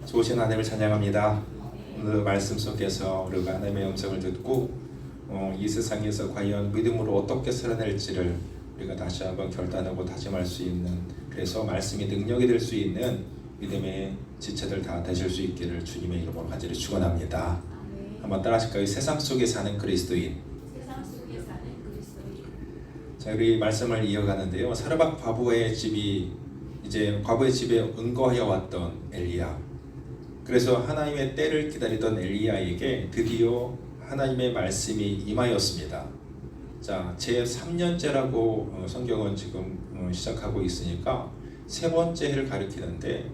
좋으신 하나님을 찬양합니다. 오늘 말씀 속에서 우리가 하나님의 음성을 듣고 이 세상에서 과연 믿음으로 어떻게 살아낼지를 우리가 다시 한번 결단하고 다짐할 수 있는, 그래서 말씀이 능력이 될 수 있는 믿음의 지체들 다 되실 수 있기를 주님의 이름으로 간절히 축원합니다. 한번 따라하실까요? 세상 속에 사는 그리스도인. 자, 우리 말씀을 이어가는데요. 사르밧 과부의 집이 이제 과부의 집에 은거하여 왔던 엘리야. 그래서 하나님의 때를 기다리던 엘리야에게 드디어 하나님의 말씀이 임하였습니다. 자, 제 3년째라고 성경은 지금 시작하고 있으니까 세 번째 해를 가리키는데,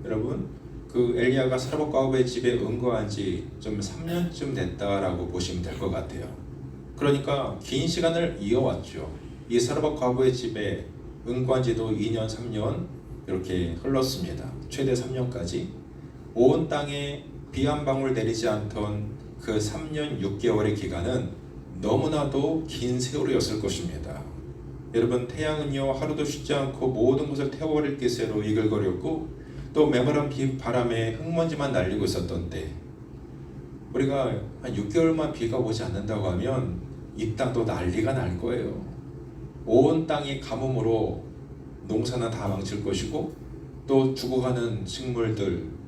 여러분 그 엘리야가 사르밧 과부의 집에 은거한 지 좀 3년쯤 됐다라고 보시면 될 것 같아요. 그러니까 긴 시간을 이어왔죠. 이 사르밧 과부의 집에 은거한 지도 2년, 3년 이렇게 흘렀습니다. 최대 3년까지. 온 땅에 비 한 방울 내리지 않던 그 3년 6개월의 기간은 너무나도 긴 세월이었을 것입니다. 여러분, 태양은요 하루도 쉬지 않고 모든 것을 태워버릴 기세로 이글거렸고, 또 메마른 바람에 흙먼지만 날리고 있었던 때, 우리가 한 6개월만 비가 오지 않는다고 하면 이 땅도 난리가 날 거예요. 온 땅이 가뭄으로 농사는 다 망칠 것이고, 또 죽어가는 식물들,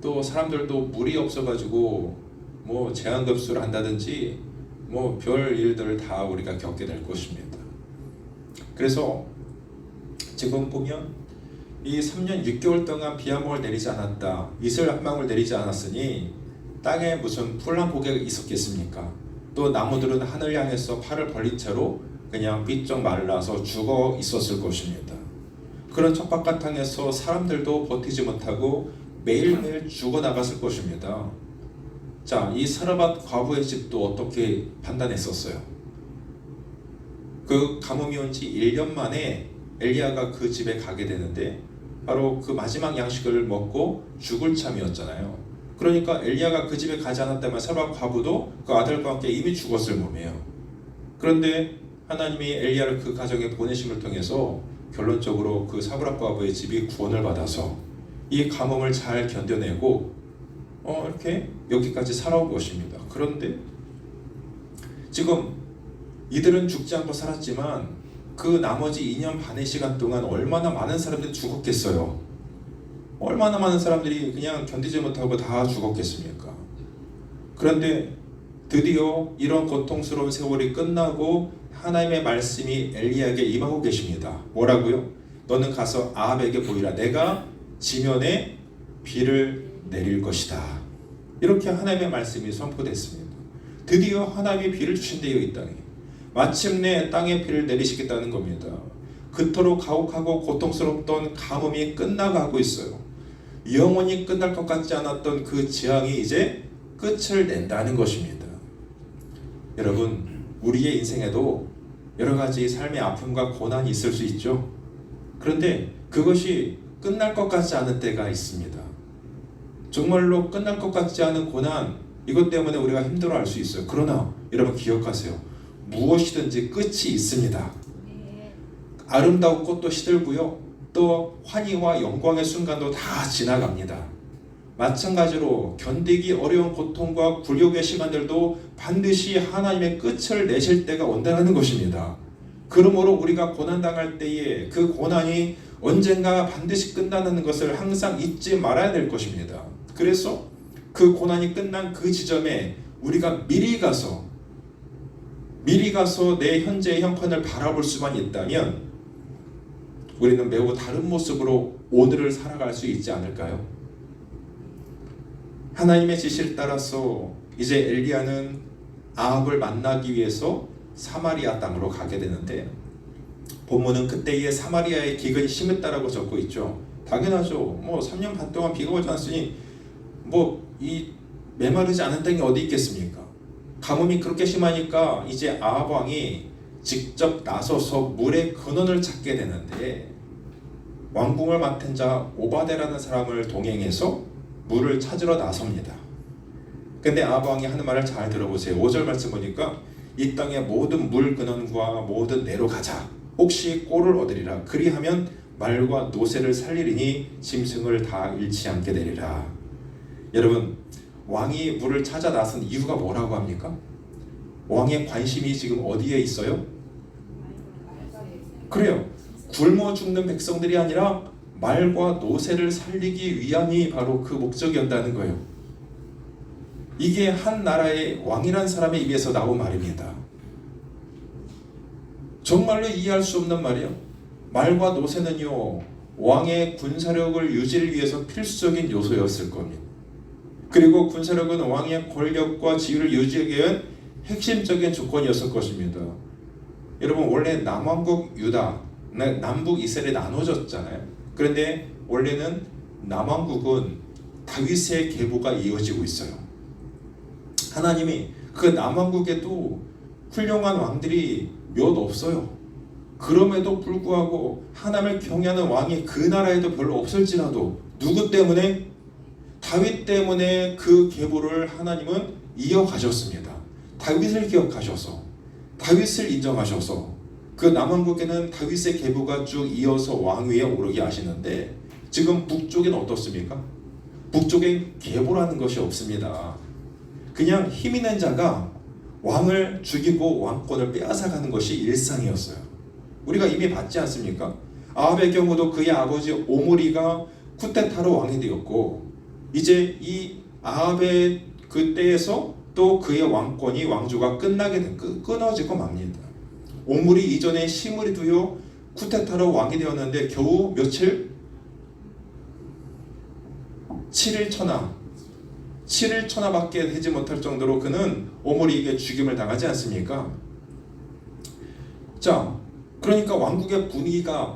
또 사람들도 물이 없어가지고 뭐 제한급수를 한다든지 뭐 별 일들을 다 우리가 겪게 될 것입니다. 그래서 지금 보면 이 3년 6개월 동안 비 한 방울 내리지 않았다, 이슬 한 방울 내리지 않았으니 땅에 무슨 풀 한 포기가 있었겠습니까? 또 나무들은 하늘 향해서 팔을 벌린 채로 그냥 삐쩍 말라서 죽어 있었을 것입니다. 그런 척박한 땅에서 사람들도 버티지 못하고 매일매일 죽어나갔을 것입니다. 자, 이 사르밧 과부의 집도 어떻게 판단했었어요? 그 가뭄이 온 지 1년 만에 엘리야가 그 집에 가게 되는데, 바로 그 마지막 양식을 먹고 죽을 참이었잖아요. 그러니까 엘리야가 그 집에 가지 않았다면 사르밧 과부도 그 아들과 함께 이미 죽었을 몸이에요. 그런데 하나님이 엘리야를 그 가정에 보내심을 통해서 결론적으로 그 사르밧 과부의 집이 구원을 받아서 이 가뭄을 잘 견뎌내고 이렇게 여기까지 살아온 것입니다. 그런데 지금 이들은 죽지 않고 살았지만 그 나머지 2년 반의 시간 동안 얼마나 많은 사람들이 죽었겠어요. 얼마나 많은 사람들이 그냥 견디지 못하고 다 죽었겠습니까? 그런데 드디어 이런 고통스러운 세월이 끝나고 하나님의 말씀이 엘리야에게 임하고 계십니다. 뭐라고요? 너는 가서 아합에게 보이라. 내가 지면에 비를 내릴 것이다. 이렇게 하나님의 말씀이 선포됐습니다. 드디어 하나님이 비를 주신대요. 이 땅에 마침내 땅에 비를 내리시겠다는 겁니다. 그토록 가혹하고 고통스럽던 가뭄이 끝나가고 있어요. 영원히 끝날 것 같지 않았던 그 재앙이 이제 끝을 낸다는 것입니다. 여러분, 우리의 인생에도 여러 가지 삶의 아픔과 고난이 있을 수 있죠. 그런데 그것이 끝날 것 같지 않은 때가 있습니다. 정말로 끝날 것 같지 않은 고난, 이것 때문에 우리가 힘들어할 수 있어요. 그러나 여러분 기억하세요. 무엇이든지 끝이 있습니다. 아름다운 꽃도 시들고요, 또 환희와 영광의 순간도 다 지나갑니다. 마찬가지로 견디기 어려운 고통과 굴욕의 시간들도 반드시 하나님의 끝을 내실 때가 온다는 것입니다. 그러므로 우리가 고난당할 때에 그 고난이 언젠가 반드시 끝나는 것을 항상 잊지 말아야 될 것입니다. 그래서 그 고난이 끝난 그 지점에 우리가 미리 가서 내 현재의 형편을 바라볼 수만 있다면 우리는 매우 다른 모습으로 오늘을 살아갈 수 있지 않을까요? 하나님의 지시를 따라서 이제 엘리야는 아합을 만나기 위해서 사마리아 땅으로 가게 되는데, 본문은 그때의 사마리아의 기근이 심했다라고 적고 있죠. 당연하죠. 3년 반 동안 비가 오지 않았으니 이 메마르지 않은 땅이 어디 있겠습니까? 가뭄이 그렇게 심하니까 이제 아합 왕이 직접 나서서 물의 근원을 찾게 되는데, 왕궁을 맡은 자 오바데라는 사람을 동행해서 물을 찾으러 나섭니다. 근데 아합 왕이 하는 말을 잘 들어보세요. 5절 말씀 보니까 이 땅의 모든 물 근원과 모든 내로 가자. 혹시 꼴을 얻으리라. 그리하면 말과 노새를 살리리니 짐승을 다 잃지 않게 되리라. 여러분, 왕이 물을 찾아 나선 이유가 뭐라고 합니까? 왕의 관심이 지금 어디에 있어요? 그래요. 굶어 죽는 백성들이 아니라 말과 노새를 살리기 위함이 바로 그 목적이었다는 거예요. 이게 한 나라의 왕이란 사람의 입에서 나온 말입니다. 정말로 이해할 수 없는 말이에요. 말과 노새는요, 왕의 군사력을 유지를 위해서 필수적인 요소였을 겁니다. 그리고 군사력은 왕의 권력과 지위를 유지하기 위한 핵심적인 조건이었을 것입니다. 여러분, 원래 남왕국 유다, 남북 이스라엘이 나눠졌잖아요. 그런데 원래는 남왕국은 다윗의 계보가 이어지고 있어요. 하나님이 그 남왕국에도 훌륭한 왕들이 몇 없어요. 그럼에도 불구하고 하나님을 경외하는 왕이 그 나라에도 별로 없을지라도 누구 때문에? 다윗 때문에 그 계보를 하나님은 이어가셨습니다. 다윗을 기억하셔서, 다윗을 인정하셔서 그 남왕국에는 다윗의 계보가 쭉 이어서 왕위에 오르게 하시는데, 지금 북쪽에는 어떻습니까? 북쪽엔 계보라는 것이 없습니다. 그냥 힘 있는 자가 왕을 죽이고 왕권을 빼앗아가는 것이 일상이었어요. 우리가 이미 봤지 않습니까? 아합의 경우도 그의 아버지 오므리가 쿠데타로 왕이 되었고, 이제 이 아합의 그때에서 또 그의 왕권이 왕조가 끊어지고 맙니다. 오므리 이전에 시므리도요 쿠데타로 왕이 되었는데 겨우 며칠? 7일 천하밖에 되지 못할 정도로 그는 오므리에게 죽임을 당하지 않습니까? 자, 그러니까 왕국의 분위기가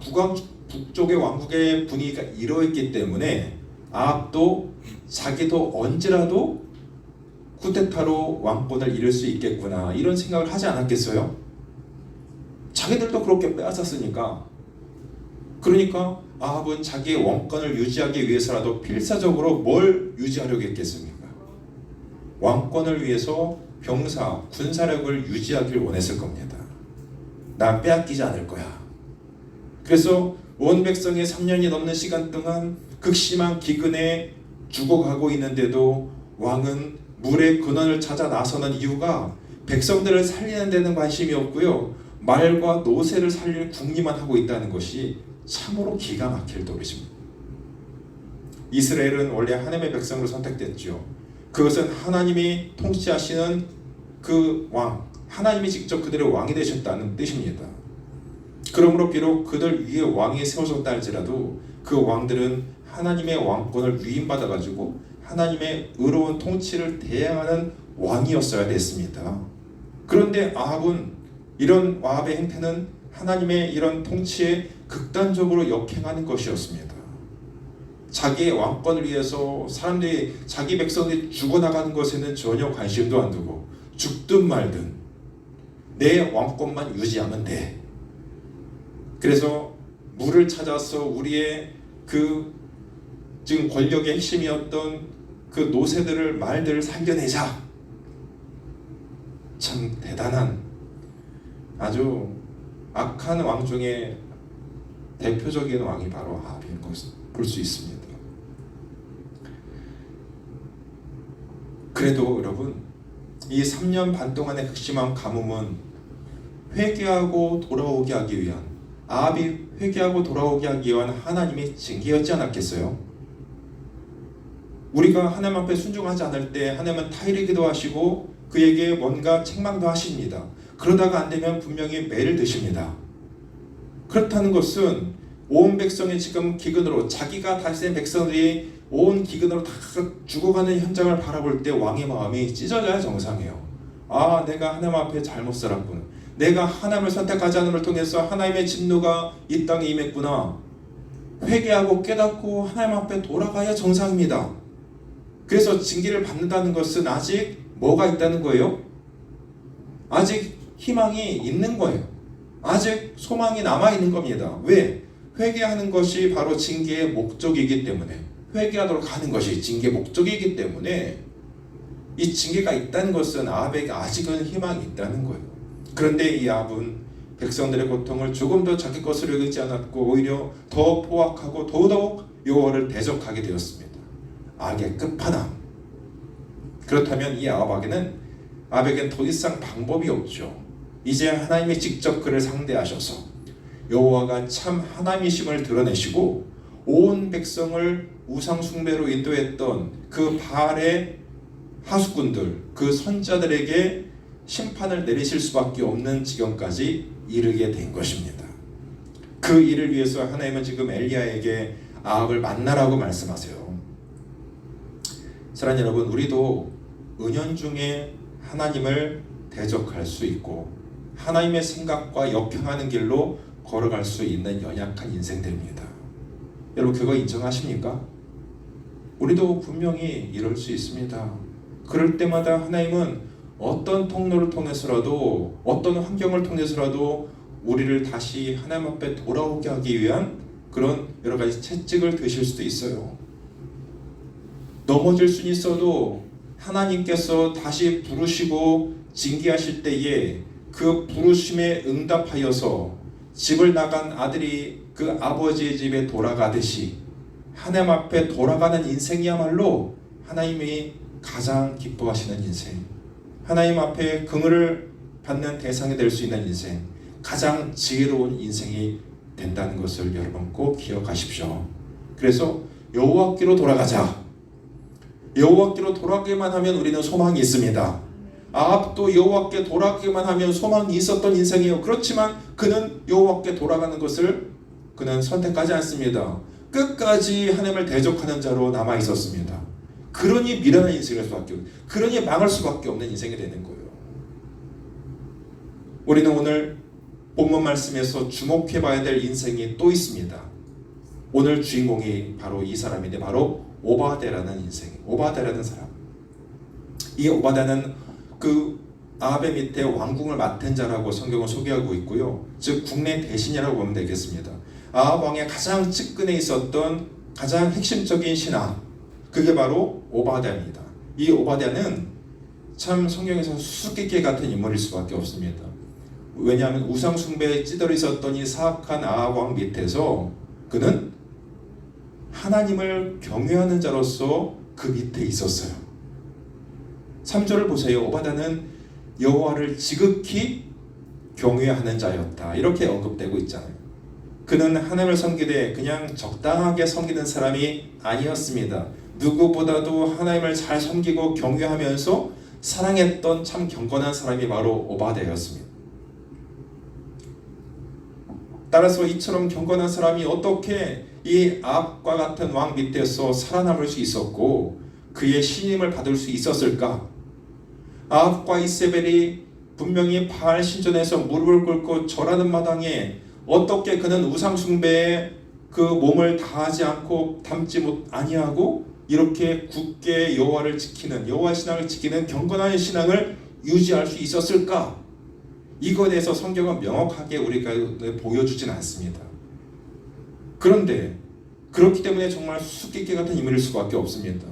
북쪽의 왕국의 분위기가 이러했기 때문에 아합도 자기도 언제라도 쿠데타로 왕권을 잃을 수 있겠구나, 이런 생각을 하지 않았겠어요? 자기들도 그렇게 빼앗았으니까. 그러니까 아합은 자기의 왕권을 유지하기 위해서라도 필사적으로 뭘 유지하려고 했겠습니까? 왕권을 위해서 병사, 군사력을 유지하길 원했을 겁니다. 난 빼앗기지 않을 거야. 그래서 온 백성이 3년이 넘는 시간 동안 극심한 기근에 죽어가고 있는데도 왕은 물의 근원을 찾아 나서는 이유가 백성들을 살리는 데는 관심이 없고요, 말과 노새를 살릴 궁리만 하고 있다는 것이 참으로 기가 막힐 노릇입니다. 이스라엘은 원래 하나님의 백성으로 선택됐죠. 그것은 하나님이 통치하시는 그 왕, 하나님이 직접 그들의 왕이 되셨다는 뜻입니다. 그러므로 비록 그들 위에 왕이 세워졌다 할지라도 그 왕들은 하나님의 왕권을 위임받아가지고 하나님의 의로운 통치를 대행하는 왕이었어야 됐습니다. 그런데 이런 아합의 행태는 하나님의 이런 통치에 극단적으로 역행하는 것이었습니다. 자기의 왕권을 위해서 사람들이, 자기 백성이 죽어나가는 것에는 전혀 관심도 안 두고 죽든 말든 내 왕권만 유지하면 돼. 그래서 물을 찾아서 우리의 그 지금 권력의 핵심이었던 그 노새들을, 말들을 살려내자. 참 대단한, 아주 악한 왕 중에 대표적인 왕이 바로 아합인 것을 볼 수 있습니다. 그래도 여러분, 이 3년 반 동안의 극심한 가뭄은 회개하고 돌아오게 하기 위한, 아합이 회개하고 돌아오게 하기 위한 하나님의 징계였지 않았겠어요? 우리가 하나님 앞에 순종하지 않을 때 하나님은 타이르기도 하시고 그에게 뭔가 책망도 하십니다. 그러다가 안 되면 분명히 매를 드십니다. 그렇다는 것은 온 백성이 지금 기근으로, 자기가 다스린 백성들이 온 기근으로 다 죽어가는 현장을 바라볼 때 왕의 마음이 찢어져야 정상이에요. 아, 내가 하나님 앞에 잘못 살았구나. 내가 하나님을 선택하지 않음을 통해서 하나님의 진노가 이 땅에 임했구나. 회개하고 깨닫고 하나님 앞에 돌아가야 정상입니다. 그래서 징계를 받는다는 것은 아직 뭐가 있다는 거예요? 아직 희망이 있는 거예요. 아직 소망이 남아있는 겁니다. 왜? 회개하는 것이 바로 징계의 목적이기 때문에, 회개하도록 하는 것이 징계의 목적이기 때문에 이 징계가 있다는 것은 아합에게 아직은 희망이 있다는 거예요. 그런데 이 아합은 백성들의 고통을 조금 더 자기 것으로 여기지 않았고 오히려 더 포악하고 더더욱 여호와를 대적하게 되었습니다. 악의 끝판왕, 그렇다면 이 아합에게는 더 이상 방법이 없죠. 이제 하나님이 직접 그를 상대하셔서 여호와가 참 하나님이심을 드러내시고 온 백성을 우상 숭배로 인도했던 그 바알의 하수꾼들, 그 선자들에게 심판을 내리실 수밖에 없는 지경까지 이르게 된 것입니다. 그 일을 위해서 하나님은 지금 엘리야에게 아합을 만나라고 말씀하세요. 사랑하는 여러분, 우리도 은연중에 하나님을 대적할 수 있고 하나님의 생각과 역행하는 길로 걸어갈 수 있는 연약한 인생들입니다. 여러분, 그거 인정하십니까? 우리도 분명히 이럴 수 있습니다. 그럴 때마다 하나님은 어떤 통로를 통해서라도, 어떤 환경을 통해서라도 우리를 다시 하나님 앞에 돌아오게 하기 위한 그런 여러 가지 채찍을 드실 수도 있어요. 넘어질 수는 있어도 하나님께서 다시 부르시고 징계하실 때에 그 부르심에 응답하여서 집을 나간 아들이 그 아버지의 집에 돌아가듯이 하나님 앞에 돌아가는 인생이야말로 하나님이 가장 기뻐하시는 인생, 하나님 앞에 긍휼을 받는 대상이 될 수 있는 인생, 가장 지혜로운 인생이 된다는 것을 여러분 꼭 기억하십시오. 그래서 여호와께로 돌아가자. 여호와께로 돌아가기만 하면 우리는 소망이 있습니다. 아합도 여호와께 돌아가기만 하면 소망이 있었던 인생이에요. 그렇지만 그는 여호와께 돌아가는 것을 그는 선택하지 않습니다. 끝까지 하나님을 대적하는 자로 남아 있었습니다. 그러니 미련한 인생일 수밖에 없고, 그러니 망할 수밖에 없는 인생이 되는 거예요. 우리는 오늘 본문 말씀에서 주목해봐야 될 인생이 또 있습니다. 오늘 주인공이 바로 이 사람인데, 바로 오바댜라는 인생, 오바댜라는 사람. 이 오바댜는 그 아합의 밑에 왕궁을 맡은 자라고 성경은 소개하고 있고요. 즉 국내 대신이라고 보면 되겠습니다. 아합 왕의 가장 측근에 있었던 가장 핵심적인 신하, 그게 바로 오바댜입니다. 이 오바댜는 참 성경에서 수수께끼 같은 인물일 수밖에 없습니다. 왜냐하면 우상 숭배에 찌들어 있었던 이 사악한 아합 왕 밑에서 그는 하나님을 경외하는 자로서 그 밑에 있었어요. 3절을 보세요. 오바댜는 여호와를 지극히 경외하는 자였다, 이렇게 언급되고 있잖아요. 그는 하나님을 섬기되 그냥 적당하게 섬기는 사람이 아니었습니다. 누구보다도 하나님을 잘 섬기고 경외하면서 사랑했던 참 경건한 사람이 바로 오바댜였습니다. 따라서 이처럼 경건한 사람이 어떻게 이 아합과 같은 왕 밑에서 살아남을 수 있었고 그의 신임을 받을 수 있었을까? 아합과 이세벨이 분명히 바알 신전에서 무릎을 꿇고 절하는 마당에 어떻게 그는 우상 숭배에 그 몸을 다하지 않고 담지 아니하고 이렇게 굳게 여호와를 지키는, 여호와 신앙을 지키는 경건한 신앙을 유지할 수 있었을까? 이거에 대해서 성경은 명확하게 우리가 보여주진 않습니다. 그런데 그렇기 때문에 정말 수수께끼 같은 인물일 수밖에 없습니다.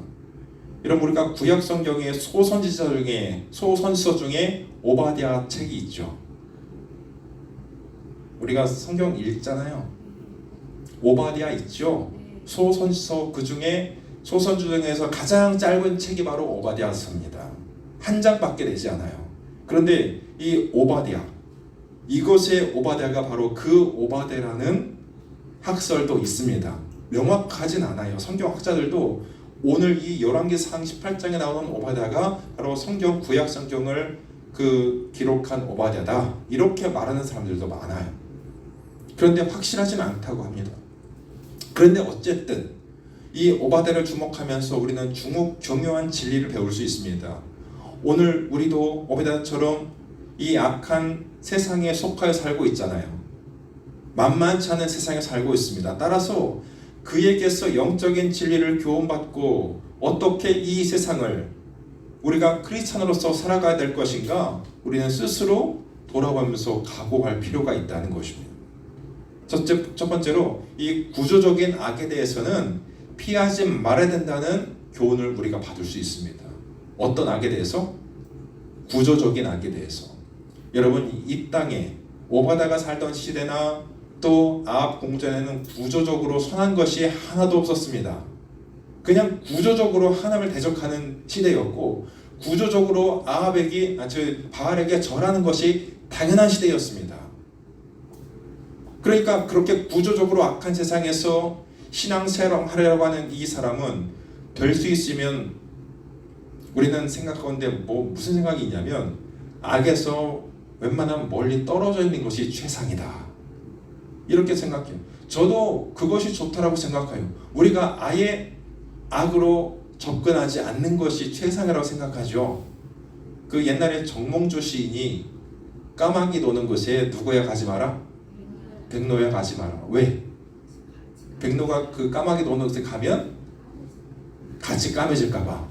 여러분, 우리가 구약 성경의 소선지서 중에 오바댜 책이 있죠. 우리가 성경 읽잖아요. 오바댜 있죠. 소선지서, 그 중에 소선주 중에서 가장 짧은 책이 바로 오바댜서입니다. 한 장밖에 되지 않아요. 그런데 이 오바댜, 이것의 오바댜가 바로 그 오바댜라는 학설도 있습니다. 명확하진 않아요. 성경학자들도 오늘 이 열왕기상 18장에 나오는 오바댜가 바로 성경 구약 성경을 기록한 오바댜다, 이렇게 말하는 사람들도 많아요. 그런데 확실하진 않다고 합니다. 그런데 어쨌든 이 오바댜를 주목하면서 우리는 중요한 진리를 배울 수 있습니다. 오늘 우리도 오바댜처럼 이 악한 세상에 속하여 살고 있잖아요. 만만치 않은 세상에 살고 있습니다. 따라서 그에게서 영적인 진리를 교훈받고 어떻게 이 세상을 우리가 크리스찬으로서 살아가야 될 것인가, 우리는 스스로 돌아보면서 각오할 필요가 있다는 것입니다. 첫 번째로 이 구조적인 악에 대해서는 피하지 말아야 된다는 교훈을 우리가 받을 수 있습니다. 어떤 악에 대해서? 구조적인 악에 대해서. 여러분, 이 땅에 오바댜가 살던 시대나 또 아합 공전에는 구조적으로 선한 것이 하나도 없었습니다. 그냥 구조적으로 하나님을 대적하는 시대였고, 구조적으로 바알에게 절하는 것이 당연한 시대였습니다. 그러니까 그렇게 구조적으로 악한 세상에서 신앙생활하려고 하는 이 사람은 될 수 있으면, 우리는 생각하는데 무슨 생각이 있냐면, 악에서 웬만하면 멀리 떨어져 있는 것이 최상이다, 이렇게 생각해요. 저도 그것이 좋다라고 생각해요. 우리가 아예 악으로 접근하지 않는 것이 최상이라고 생각하죠. 그 옛날에 정몽주 시인이 까마귀 노는 곳에 누구야 가지 마라? 백로야 가지 마라. 왜? 백로가 그 까마귀 노는 곳에 가면 같이 까매질까봐.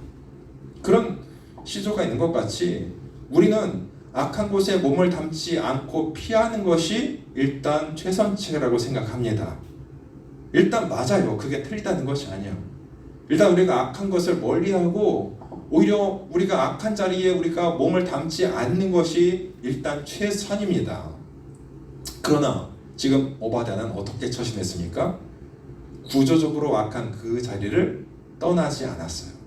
그런 시조가 있는 것 같이, 우리는 악한 곳에 몸을 담지 않고 피하는 것이 일단 최선책이라고 생각합니다. 일단 맞아요. 그게 틀리다는 것이 아니에요. 일단 우리가 악한 것을 멀리하고 오히려 우리가 악한 자리에 우리가 몸을 담지 않는 것이 일단 최선입니다. 그러나 지금 오바댜는 어떻게 처신했습니까? 구조적으로 악한 그 자리를 떠나지 않았어요.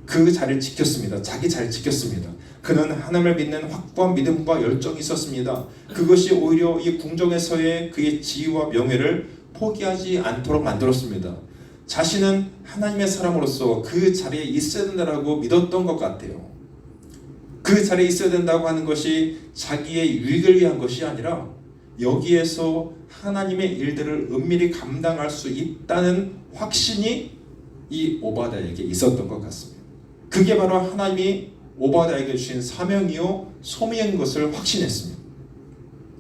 그 자리를 지켰습니다. 자기 자리를 지켰습니다. 그는 하나님을 믿는 확고한 믿음과 열정이 있었습니다. 그것이 오히려 이 궁정에서의 그의 지위와 명예를 포기하지 않도록 만들었습니다. 자신은 하나님의 사람으로서 그 자리에 있어야 된다고 믿었던 것 같아요. 그 자리에 있어야 된다고 하는 것이 자기의 유익을 위한 것이 아니라 여기에서 하나님의 일들을 은밀히 감당할 수 있다는 확신이 이 오바댜에게 있었던 것 같습니다. 그게 바로 하나님이 오바댜에게 주신 사명이요 소명인 것을 확신했습니다.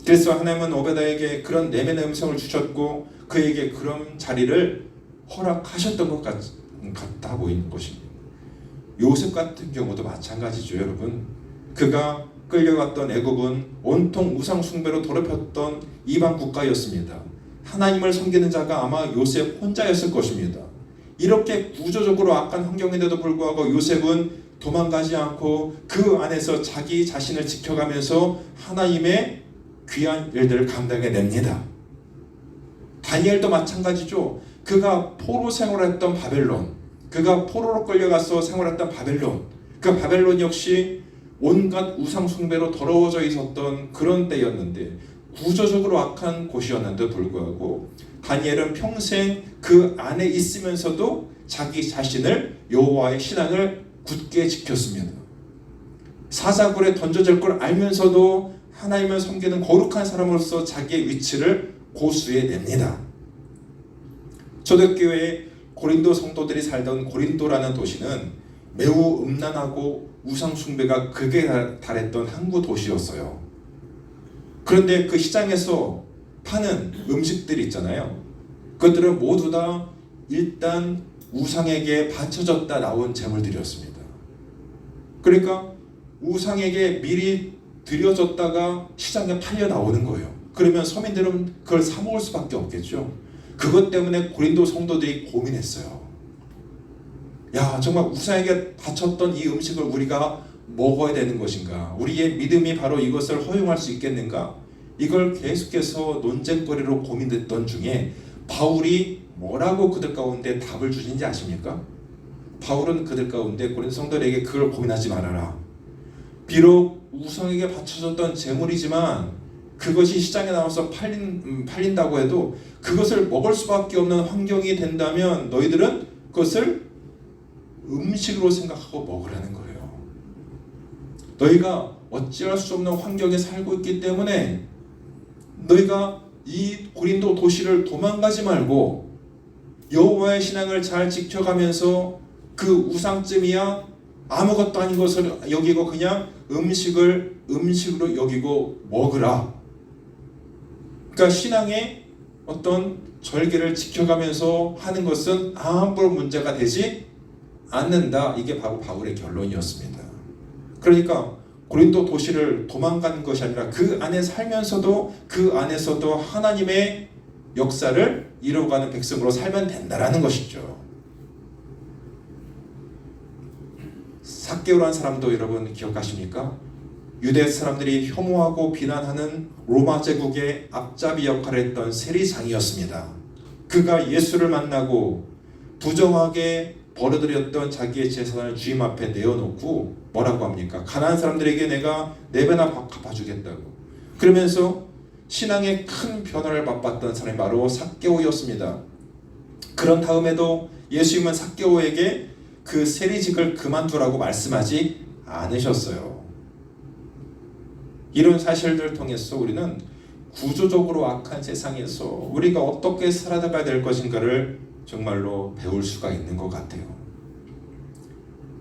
그래서 하나님은 오바댜에게 그런 내면의 음성을 주셨고 그에게 그런 자리를 허락하셨던 것 같아 보이는 것입니다. 요셉 같은 경우도 마찬가지죠, 여러분. 그가 끌려갔던 애굽은 온통 우상 숭배로 더럽혔던 이방 국가였습니다. 하나님을 섬기는 자가 아마 요셉 혼자였을 것입니다. 이렇게 구조적으로 악한 환경인데도 불구하고 요셉은 도망가지 않고 그 안에서 자기 자신을 지켜가면서 하나님의 귀한 일들을 감당해냅니다. 다니엘도 마찬가지죠. 그가 포로 생활했던 바벨론, 그가 포로로 끌려가서 생활했던 바벨론, 그 바벨론 역시 온갖 우상 숭배로 더러워져 있었던 그런 때였는데, 구조적으로 악한 곳이었는데도 불구하고 다니엘은 평생 그 안에 있으면서도 자기 자신을, 여호와의 신앙을 굳게 지켰습니다. 사자굴에 던져질 걸 알면서도 하나님을 섬기는 거룩한 사람으로서 자기의 위치를 고수해냅니다. 초대교회 고린도 성도들이 살던 고린도라는 도시는 매우 음란하고 우상 숭배가 극에 달했던 항구 도시였어요. 그런데 그 시장에서 파는 음식들이 있잖아요. 그것들은 모두 다 일단 우상에게 바쳐졌다 나온 제물들이었습니다. 그러니까 우상에게 미리 드려졌다가 시장에 팔려 나오는 거예요. 그러면 서민들은 그걸 사 먹을 수밖에 없겠죠. 그것 때문에 고린도 성도들이 고민했어요. 야, 정말 우상에게 바쳤던 이 음식을 우리가 먹어야 되는 것인가? 우리의 믿음이 바로 이것을 허용할 수 있겠는가? 이걸 계속해서 논쟁거리로 고민됐던 중에 바울이 뭐라고 그들 가운데 답을 주신지 아십니까? 바울은 그들 가운데 고린도 성도들에게 그걸 고민하지 말아라. 비록 우상에게 바쳐졌던 제물이지만 그것이 시장에 나와서 팔린다고 해도 그것을 먹을 수밖에 없는 환경이 된다면 너희들은 그것을 음식으로 생각하고 먹으라는 거예요. 너희가 어찌할 수 없는 환경에 살고 있기 때문에 너희가 이 고린도 도시를 도망가지 말고 여호와의 신앙을 잘 지켜가면서 그 우상쯤이야 아무것도 아닌 것을 여기고 그냥 음식으로 여기고 먹으라. 그러니까 신앙의 어떤 절개를 지켜가면서 하는 것은 아무런 문제가 되지 않는다. 이게 바로 바울의 결론이었습니다. 그러니까 고린도 도시를 도망간 것이 아니라 그 안에 살면서도 그 안에서도 하나님의 역사를 이루어가는 백성으로 살면 된다라는 것이죠. 삭개오라는 사람도 여러분 기억하십니까? 유대 사람들이 혐오하고 비난하는 로마 제국의 앞잡이 역할을 했던 세리장이었습니다. 그가 예수를 만나고 부정하게 벌어들였던 자기의 재산을 주님 앞에 내어놓고 뭐라고 합니까? 가난한 사람들에게 내가 4배나 갚아주겠다고. 그러면서 신앙의 큰 변화를 맛봤던 사람이 바로 삭개오였습니다. 그런 다음에도 예수님은 삭개오에게 그 세리직을 그만두라고 말씀하지 않으셨어요. 이런 사실들을 통해서 우리는 구조적으로 악한 세상에서 우리가 어떻게 살아가야 될 것인가를 정말로 배울 수가 있는 것 같아요.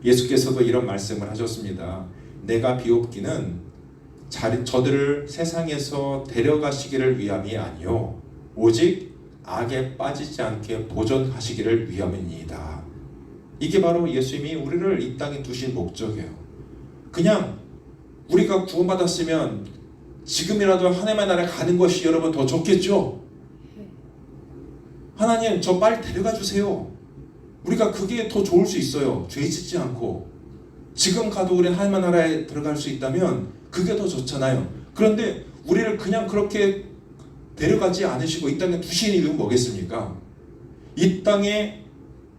예수께서도 이런 말씀을 하셨습니다. 내가 비옵기는 저들을 세상에서 데려가시기를 위함이 아니요 오직 악에 빠지지 않게 보존하시기를 위함이니이다. 이게 바로 예수님이 우리를 이 땅에 두신 목적이에요. 그냥 우리가 구원받았으면 지금이라도 하나님의 나라에 가는 것이 여러분 더 좋겠죠? 하나님 저 빨리 데려가 주세요. 우리가 그게 더 좋을 수 있어요. 죄 짓지 않고 지금 가도 우리 하나님의 나라에 들어갈 수 있다면 그게 더 좋잖아요. 그런데 우리를 그냥 그렇게 데려가지 않으시고 이 땅에 두신 이유는 뭐겠습니까? 이 땅에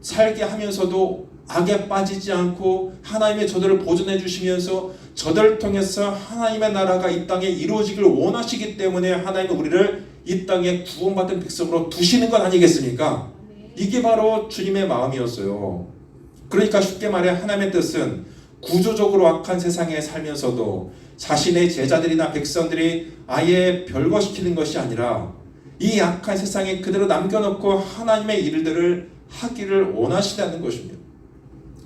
살게 하면서도 악에 빠지지 않고 하나님의 저들을 보존해 주시면서 저들을 통해서 하나님의 나라가 이 땅에 이루어지길 원하시기 때문에 하나님은 우리를 이 땅에 구원받은 백성으로 두시는 것 아니겠습니까? 이게 바로 주님의 마음이었어요. 그러니까 쉽게 말해 하나님의 뜻은 구조적으로 악한 세상에 살면서도 자신의 제자들이나 백성들이 아예 별거시키는 것이 아니라 이 악한 세상에 그대로 남겨놓고 하나님의 일들을 하기를 원하시다는 것입니다.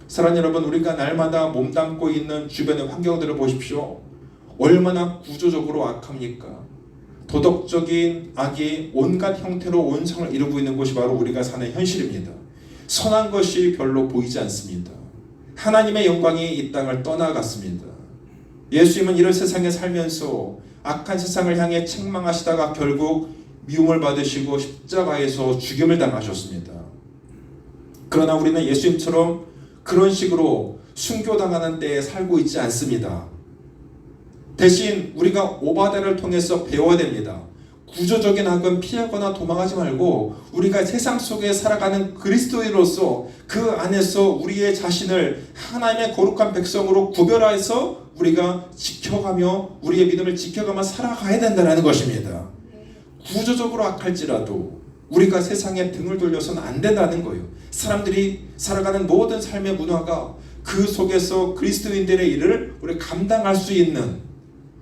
사랑하는 여러분, 우리가 날마다 몸담고 있는 주변의 환경들을 보십시오. 얼마나 구조적으로 악합니까? 도덕적인 악이 온갖 형태로 원성을 이루고 있는 곳이 바로 우리가 사는 현실입니다. 선한 것이 별로 보이지 않습니다. 하나님의 영광이 이 땅을 떠나갔습니다. 예수님은 이런 세상에 살면서 악한 세상을 향해 책망하시다가 결국 미움을 받으시고 십자가에서 죽임을 당하셨습니다. 그러나 우리는 예수님처럼 그런 식으로 순교당하는 때에 살고 있지 않습니다. 대신 우리가 오바다를 통해서 배워야 됩니다. 구조적인 악은 피하거나 도망하지 말고 우리가 세상 속에 살아가는 그리스도인으로서 그 안에서 우리의 자신을 하나님의 거룩한 백성으로 구별해서 우리가 지켜가며 우리의 믿음을 지켜가며 살아가야 된다는 것입니다. 구조적으로 악할지라도 우리가 세상에 등을 돌려서는 안 된다는 거예요. 사람들이 살아가는 모든 삶의 문화가 그 속에서 그리스도인들의 일을 우리 감당할 수 있는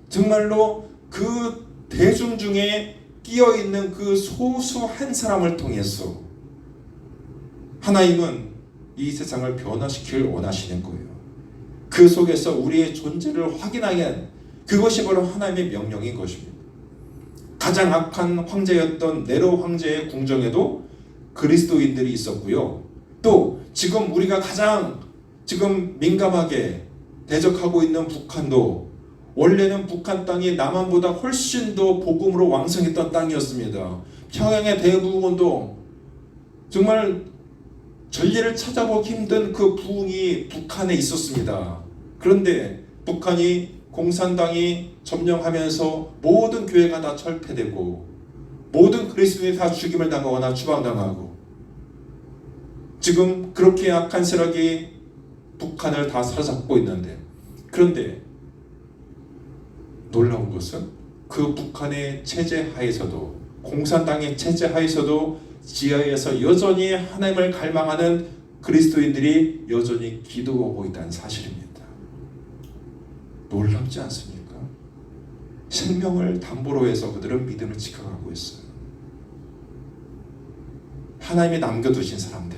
정말로 그 대중 중에 끼어있는 그 소수 한 사람을 통해서 하나님은 이 세상을 변화시키길 원하시는 거예요. 그 속에서 우리의 존재를 확인하게 하는 그것이 바로 하나님의 명령인 것입니다. 가장 악한 황제였던 네로 황제의 궁정에도 그리스도인들이 있었고요. 또 지금 우리가 가장 지금 민감하게 대적하고 있는 북한도 원래는 북한 땅이 남한보다 훨씬 더 복음으로 왕성했던 땅이었습니다. 평양의 대부흥운동 정말 전례를 찾아보기 힘든 그 부흥이 북한에 있었습니다. 그런데 북한이 공산당이 점령하면서 모든 교회가 다 철폐되고 모든 그리스도인이 다 죽임을 당하거나 추방당하고 지금 그렇게 악한 세력이 북한을 다 사로잡고 있는데 그런데 놀라운 것은 그 북한의 체제 하에서도 공산당의 체제 하에서도 지하에서 여전히 하나님을 갈망하는 그리스도인들이 여전히 기도하고 있다는 사실입니다. 놀랍지 않습니까? 생명을 담보로 해서 그들은 믿음을 지켜가고 있어요. 하나님이 남겨두신 사람들.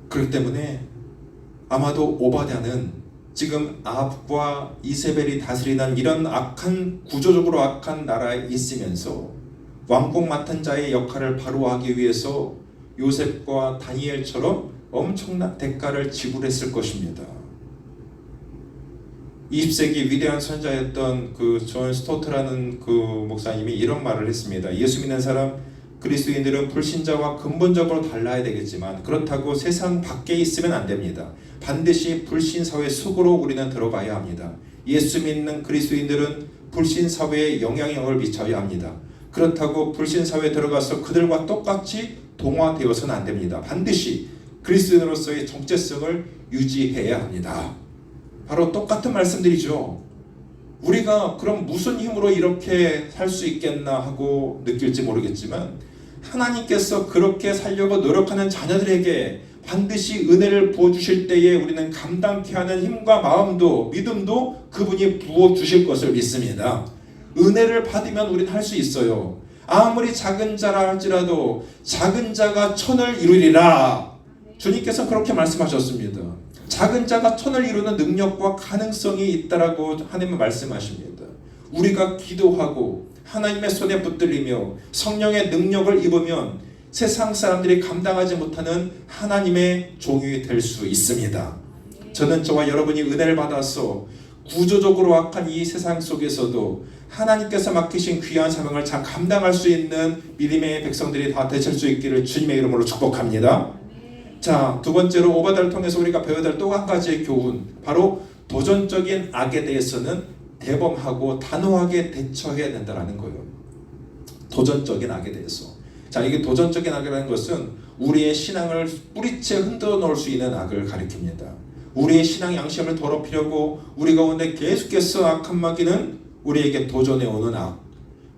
그렇기 때문에 아마도 오바댜는 지금 아합과 이세벨이 다스리는 이런 악한 구조적으로 악한 나라에 있으면서 왕국 맡은 자의 역할을 바로 하기 위해서 요셉과 다니엘처럼 엄청난 대가를 지불했을 것입니다. 20세기 위대한 선자였던 그 존 스토트라는 그 목사님이 이런 말을 했습니다. 예수 믿는 사람 그리스도인들은 불신자와 근본적으로 달라야 되겠지만 그렇다고 세상 밖에 있으면 안 됩니다. 반드시 불신 사회 속으로 우리는 들어가야 합니다. 예수 믿는 그리스도인들은 불신 사회에 영향력을 미쳐야 합니다. 그렇다고 불신 사회에 들어가서 그들과 똑같이 동화되어서는 안 됩니다. 반드시 그리스도인으로서의 정체성을 유지해야 합니다. 바로 똑같은 말씀들이죠. 우리가 그럼 무슨 힘으로 이렇게 살 수 있겠나 하고 느낄지 모르겠지만 하나님께서 그렇게 살려고 노력하는 자녀들에게 반드시 은혜를 부어주실 때에 우리는 감당케 하는 힘과 마음도 믿음도 그분이 부어주실 것을 믿습니다. 은혜를 받으면 우리는 할 수 있어요. 아무리 작은 자라 할지라도 작은 자가 천을 이루리라. 주님께서 그렇게 말씀하셨습니다. 작은 자가 천을 이루는 능력과 가능성이 있다라고 하나님은 말씀하십니다. 우리가 기도하고 하나님의 손에 붙들리며 성령의 능력을 입으면 세상 사람들이 감당하지 못하는 하나님의 종이 될 수 있습니다. 저는 저와 여러분이 은혜를 받아서 구조적으로 악한 이 세상 속에서도 하나님께서 맡기신 귀한 사명을 잘 감당할 수 있는 믿음의 백성들이 다 되실 수 있기를 주님의 이름으로 축복합니다. 자, 두 번째로 오바다를 통해서 우리가 배워야 될 또 한 가지의 교훈, 바로 도전적인 악에 대해서는 대범하고 단호하게 대처해야 된다는 거예요. 도전적인 악에 대해서. 자, 이게 도전적인 악이라는 것은 우리의 신앙을 뿌리째 흔들어 놓을 수 있는 악을 가리킵니다. 우리의 신앙 양심을 더럽히려고 우리 가운데 계속해서 악한 마귀는 우리에게 도전해 오는 악.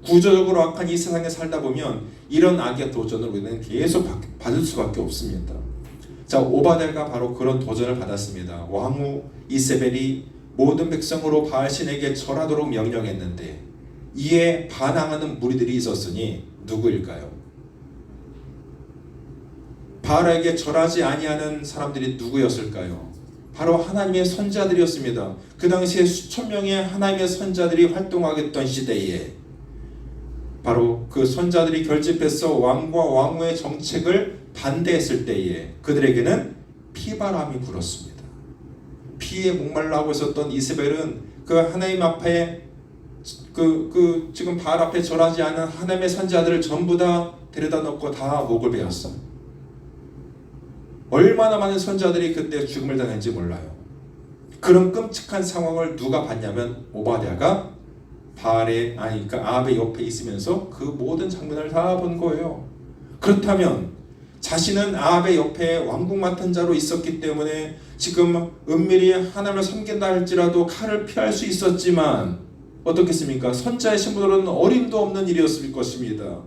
구조적으로 악한 이 세상에 살다 보면 이런 악의 도전을 우리는 계속 받을 수밖에 없습니다. 자, 오바댜가 바로 그런 도전을 받았습니다. 왕후 이세벨이 모든 백성으로 바알신에게 절하도록 명령했는데 이에 반항하는 무리들이 있었으니 누구일까요? 바알에게 절하지 아니하는 사람들이 누구였을까요? 바로 하나님의 선지자들이었습니다. 그 당시에 수천 명의 하나님의 선지자들이 활동하겠던 시대에 바로 그 선지자들이 결집해서 왕과 왕후의 정책을 반대했을 때에 그들에게는 피바람이 불었습니다. 피에 목말라 하고 있었던 이세벨은 그 하나님 앞에 지금 바알 앞에 절하지 않은 하나님의 선지자들을 전부 다 데려다 놓고 다 목을 베었어요. 얼마나 많은 선지자들이 그때 죽음을 당했는지 몰라요. 그런 끔찍한 상황을 누가 봤냐면 오바댜가 그러니까 아합의 옆에 있으면서 그 모든 장면을 다 본 거예요. 그렇다면 자신은 아합의 옆에 왕궁 맡은 자로 있었기 때문에 지금 은밀히 하나님을 섬긴다 할지라도 칼을 피할 수 있었지만 어떻겠습니까? 선지자의 신부들은 어림도 없는 일이었을 것입니다.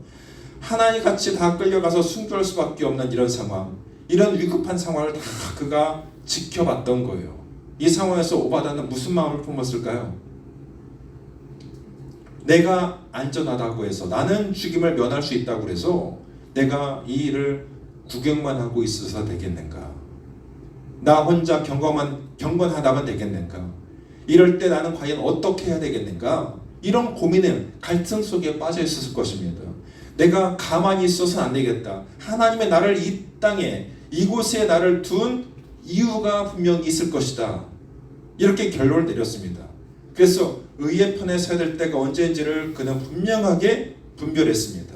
하나님 같이 다 끌려가서 순교할 수밖에 없는 이런 상황, 이런 위급한 상황을 다 그가 지켜봤던 거예요. 이 상황에서 오바댜는 무슨 마음을 품었을까요? 내가 안전하다고 해서 나는 죽임을 면할 수 있다고 해서 내가 이 일을 구경만 하고 있어서 되겠는가? 나 혼자 경건하다면 되겠는가? 이럴 때 나는 과연 어떻게 해야 되겠는가? 이런 고민을 갈등 속에 빠져 있었을 것입니다. 내가 가만히 있어서는 안 되겠다. 하나님의 나를 이 땅에 이곳에 나를 둔 이유가 분명히 있을 것이다. 이렇게 결론을 내렸습니다. 그래서 의의 편에 서야 될 때가 언제인지를 그는 분명하게 분별했습니다.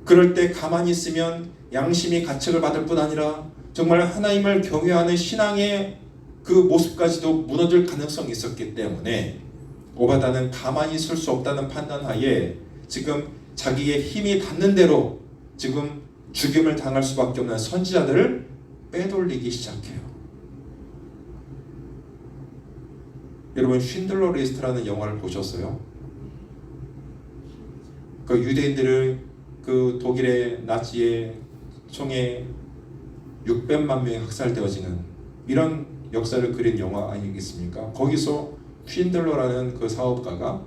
그럴 때 가만히 있으면 양심이 가책을 받을 뿐 아니라 정말 하나님을 경외하는 신앙의 그 모습까지도 무너질 가능성이 있었기 때문에 오바댜는 가만히 있을 수 없다는 판단하에 지금 자기의 힘이 닿는 대로 지금 죽임을 당할 수밖에 없는 선지자들을 빼돌리기 시작해요. 여러분 쉰들러 리스트라는 영화를 보셨어요? 그 유대인들을 그 독일의 나치의 총에 600만 명이 학살되어지는 이런 역사를 그린 영화 아니겠습니까? 거기서 쉰들러라는 그 사업가가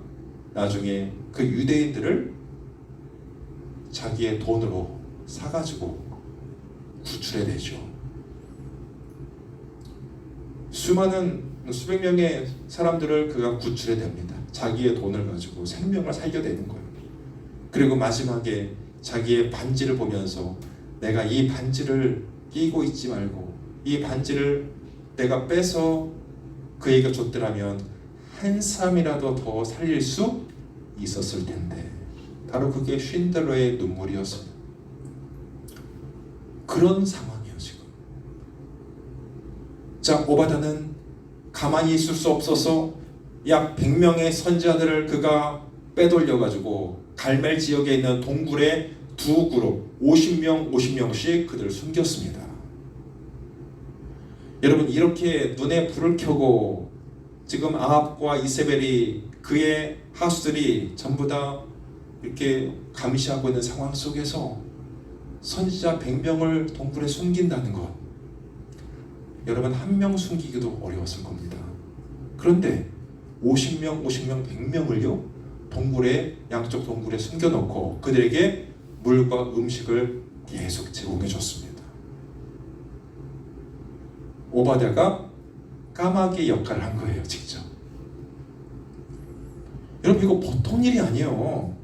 나중에 그 유대인들을 자기의 돈으로 사가지고 구출해내죠. 수백 명의 사람들을 그가 구출해냅니다. 자기의 돈을 가지고 생명을 살려내는 거예요. 그리고 마지막에 자기의 반지를 보면서 내가 이 반지를 끼고 있지 말고 이 반지를 내가 빼서 그에게 줬더라면 한 사람이라도 더 살릴 수 있었을 텐데, 바로 그게 쉰들러의 눈물이었습니다. 그런 상황이에요 지금. 자, 오바댜는 가만히 있을 수 없어서 약 100명의 선지자들을 그가 빼돌려가지고 갈멜 지역에 있는 동굴에 두 그룹 50명 50명씩 그들을 숨겼습니다. 여러분, 이렇게 눈에 불을 켜고 지금 아합과 이세벨이 그의 하수들이 전부 다 이렇게 감시하고 있는 상황 속에서 선지자 100명을 동굴에 숨긴다는 것, 여러분 한 명 숨기기도 어려웠을 겁니다. 그런데 50명, 100명을요 동굴에, 양쪽 동굴에 숨겨놓고 그들에게 물과 음식을 계속 제공해 줬습니다. 오바댜가 까마귀 역할을 한 거예요, 직접. 여러분, 이거 보통 일이 아니에요.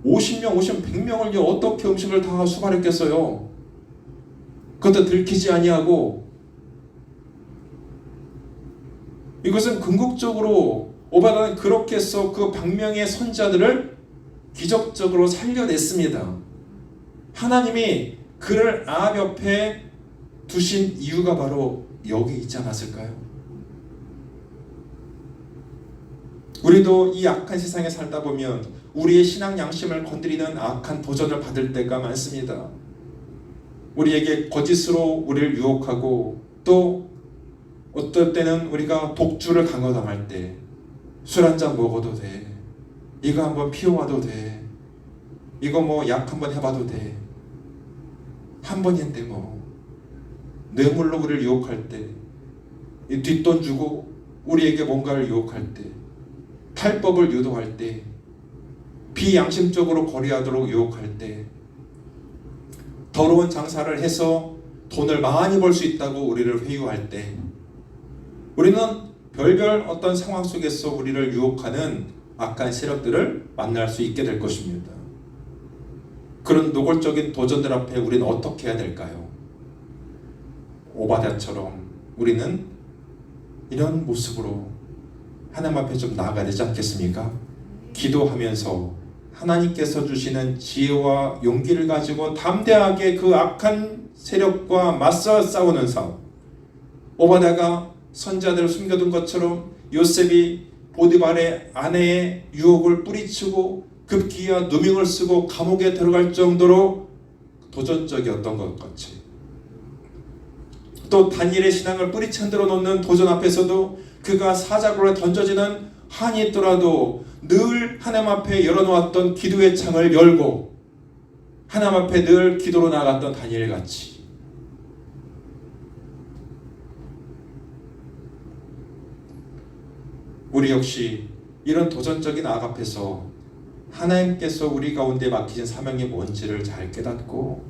50명, 100명을 어떻게 음식을 다 수발했겠어요? 그것도 들키지 아니하고. 이것은 궁극적으로 오바댜는 그렇게 해서 그 100명의 선지자들을 기적적으로 살려냈습니다. 하나님이 그를 아합 옆에 두신 이유가 바로 여기 있지 않았을까요? 우리도 이 악한 세상에 살다 보면 우리의 신앙 양심을 건드리는 악한 도전을 받을 때가 많습니다. 우리에게 거짓으로 우리를 유혹하고, 또 어떨 때는 우리가 독주를 강요당할 때 술 한잔 먹어도 돼, 이거 한번 피워와도 돼, 이거 뭐 약 한번 해봐도 돼, 한 번인데 뭐, 뇌물로 우리를 유혹할 때, 뒷돈 주고 우리에게 뭔가를 유혹할 때, 탈법을 유도할 때, 비양심적으로 거래하도록 유혹할 때, 더러운 장사를 해서 돈을 많이 벌 수 있다고 우리를 회유할 때, 우리는 별별 어떤 상황 속에서 우리를 유혹하는 악한 세력들을 만날 수 있게 될 것입니다. 그런 노골적인 도전들 앞에 우리는 어떻게 해야 될까요? 오바댜처럼 우리는 이런 모습으로 하나님 앞에 좀 나아가야 되지 않겠습니까? 기도하면서 하나님께서 주시는 지혜와 용기를 가지고 담대하게 그 악한 세력과 맞서 싸우는 삶, 오바댜가 선지자들을 숨겨둔 것처럼 요셉이 보디발의 아내의 유혹을 뿌리치고 급기야 누명을 쓰고 감옥에 들어갈 정도로 도전적이었던 것 같이, 또 다니엘의 신앙을 뿌리쳐 흔들어 놓는 도전 앞에서도 그가 사자굴에 던져지는 한이 있더라도 늘 하나님 앞에 열어놓았던 기도의 창을 열고 하나님 앞에 늘 기도로 나아갔던 다니엘같이, 우리 역시 이런 도전적인 악 앞에서 하나님께서 우리 가운데 맡기신 사명이 뭔지를 잘 깨닫고,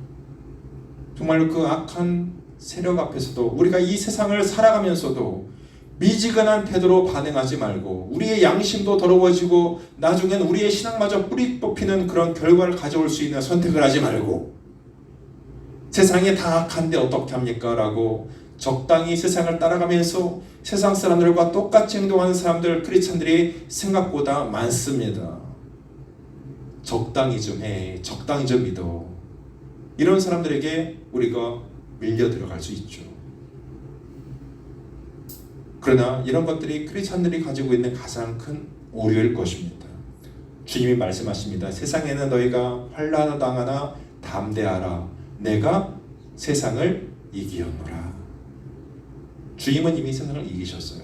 정말로 그 악한 세력 앞에서도 우리가 이 세상을 살아가면서도 미지근한 태도로 반응하지 말고, 우리의 양심도 더러워지고 나중엔 우리의 신앙마저 뿌리 뽑히는 그런 결과를 가져올 수 있는 선택을 하지 말고, 세상이 다 악한데 어떻게 합니까? 라고 적당히 세상을 따라가면서 세상 사람들과 똑같이 행동하는 사람들, 크리스찬들이 생각보다 많습니다. 적당히 좀 해, 적당히 좀 믿어, 이런 사람들에게 우리가 밀려 들어갈 수 있죠. 그러나 이런 것들이 크리스찬들이 가지고 있는 가장 큰 오류일 것입니다. 주님이 말씀하십니다. 세상에는 너희가 환난을 당하나 담대하라, 내가 세상을 이기었노라. 주님은 이미 세상을 이기셨어요.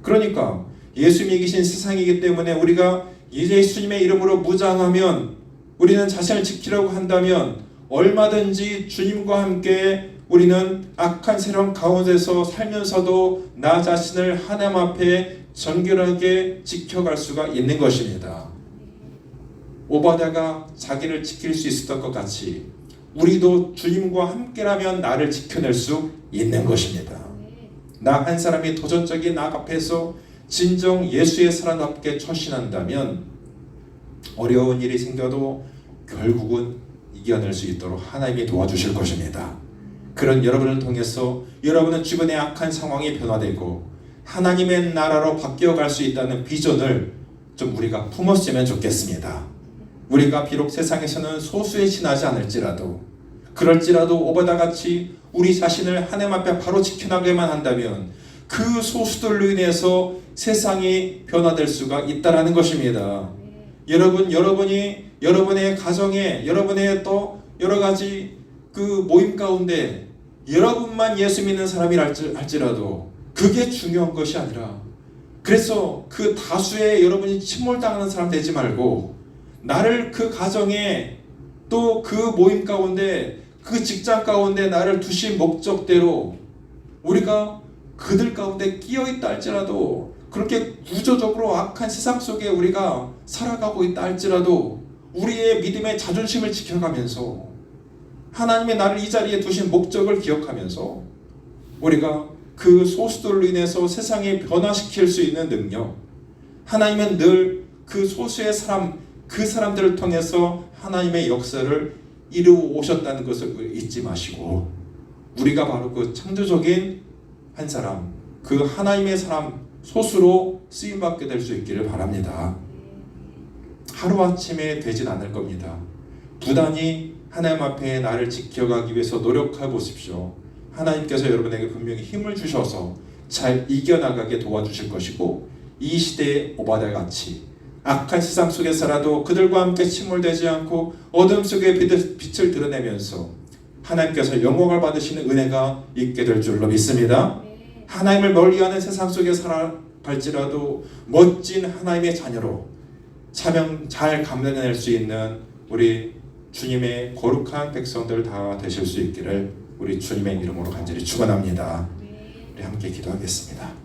그러니까 예수님이 이기신 세상이기 때문에 우리가 예수님의 이름으로 무장하면, 우리는 자신을 지키려고 한다면 얼마든지 주님과 함께 우리는 악한 세력 가운데서 살면서도 나 자신을 하나님 앞에 정결하게 지켜갈 수가 있는 것입니다. 오바댜가 자기를 지킬 수 있었던 것 같이 우리도 주님과 함께라면 나를 지켜낼 수 있는 것입니다. 나 한 사람이 도전적인 악 앞에서 진정 예수의 사람답게 처신한다면 어려운 일이 생겨도 결국은 이겨낼 수 있도록 하나님이 도와주실 것입니다. 그런 여러분을 통해서 여러분은 주변의 악한 상황이 변화되고 하나님의 나라로 바뀌어갈 수 있다는 비전을 좀 우리가 품었으면 좋겠습니다. 우리가 비록 세상에서는 소수에 지나지 않을지라도, 그럴지라도 오바댜같이 우리 자신을 하나님 앞에 바로 지켜나가게만 한다면 그 소수들로 인해서 세상이 변화될 수가 있다라는 것입니다. 여러분이 여러분의 가정에, 여러분의 또 여러 가지 그 모임 가운데 여러분만 예수 믿는 사람이랄지라도 그게 중요한 것이 아니라, 그래서 그 다수의 여러분이 침몰당하는 사람 되지 말고, 나를 그 가정에 또 그 모임 가운데 그 직장 가운데 나를 두신 목적대로 우리가 그들 가운데 끼어 있다 할지라도, 그렇게 구조적으로 악한 세상 속에 우리가 살아가고 있다 할지라도 우리의 믿음의 자존심을 지켜가면서 하나님의 나를 이 자리에 두신 목적을 기억하면서 우리가 그 소수들로 인해서 세상에 변화시킬 수 있는 능력, 하나님은 늘 그 소수의 사람, 그 사람들을 통해서 하나님의 역사를 이루어 오셨다는 것을 잊지 마시고, 우리가 바로 그 창조적인 한 사람, 그 하나님의 사람 소수로 쓰임받게 될 수 있기를 바랍니다. 하루아침에 되진 않을 겁니다. 부단히 하나님 앞에 나를 지켜가기 위해서 노력해 보십시오. 하나님께서 여러분에게 분명히 힘을 주셔서 잘 이겨나가게 도와주실 것이고, 이 시대의 오바댜 같이 악한 세상 속에서라도 그들과 함께 침몰되지 않고 어둠 속에 빛을 드러내면서 하나님께서 영광을 받으시는 은혜가 있게 될 줄로 믿습니다. 하나님을 멀리하는 세상 속에 살아갈지라도 멋진 하나님의 자녀로 사명 잘 감당해낼 수 있는 우리 주님의 거룩한 백성들 다 되실 수 있기를 우리 주님의 이름으로 간절히 축원합니다. 우리 함께 기도하겠습니다.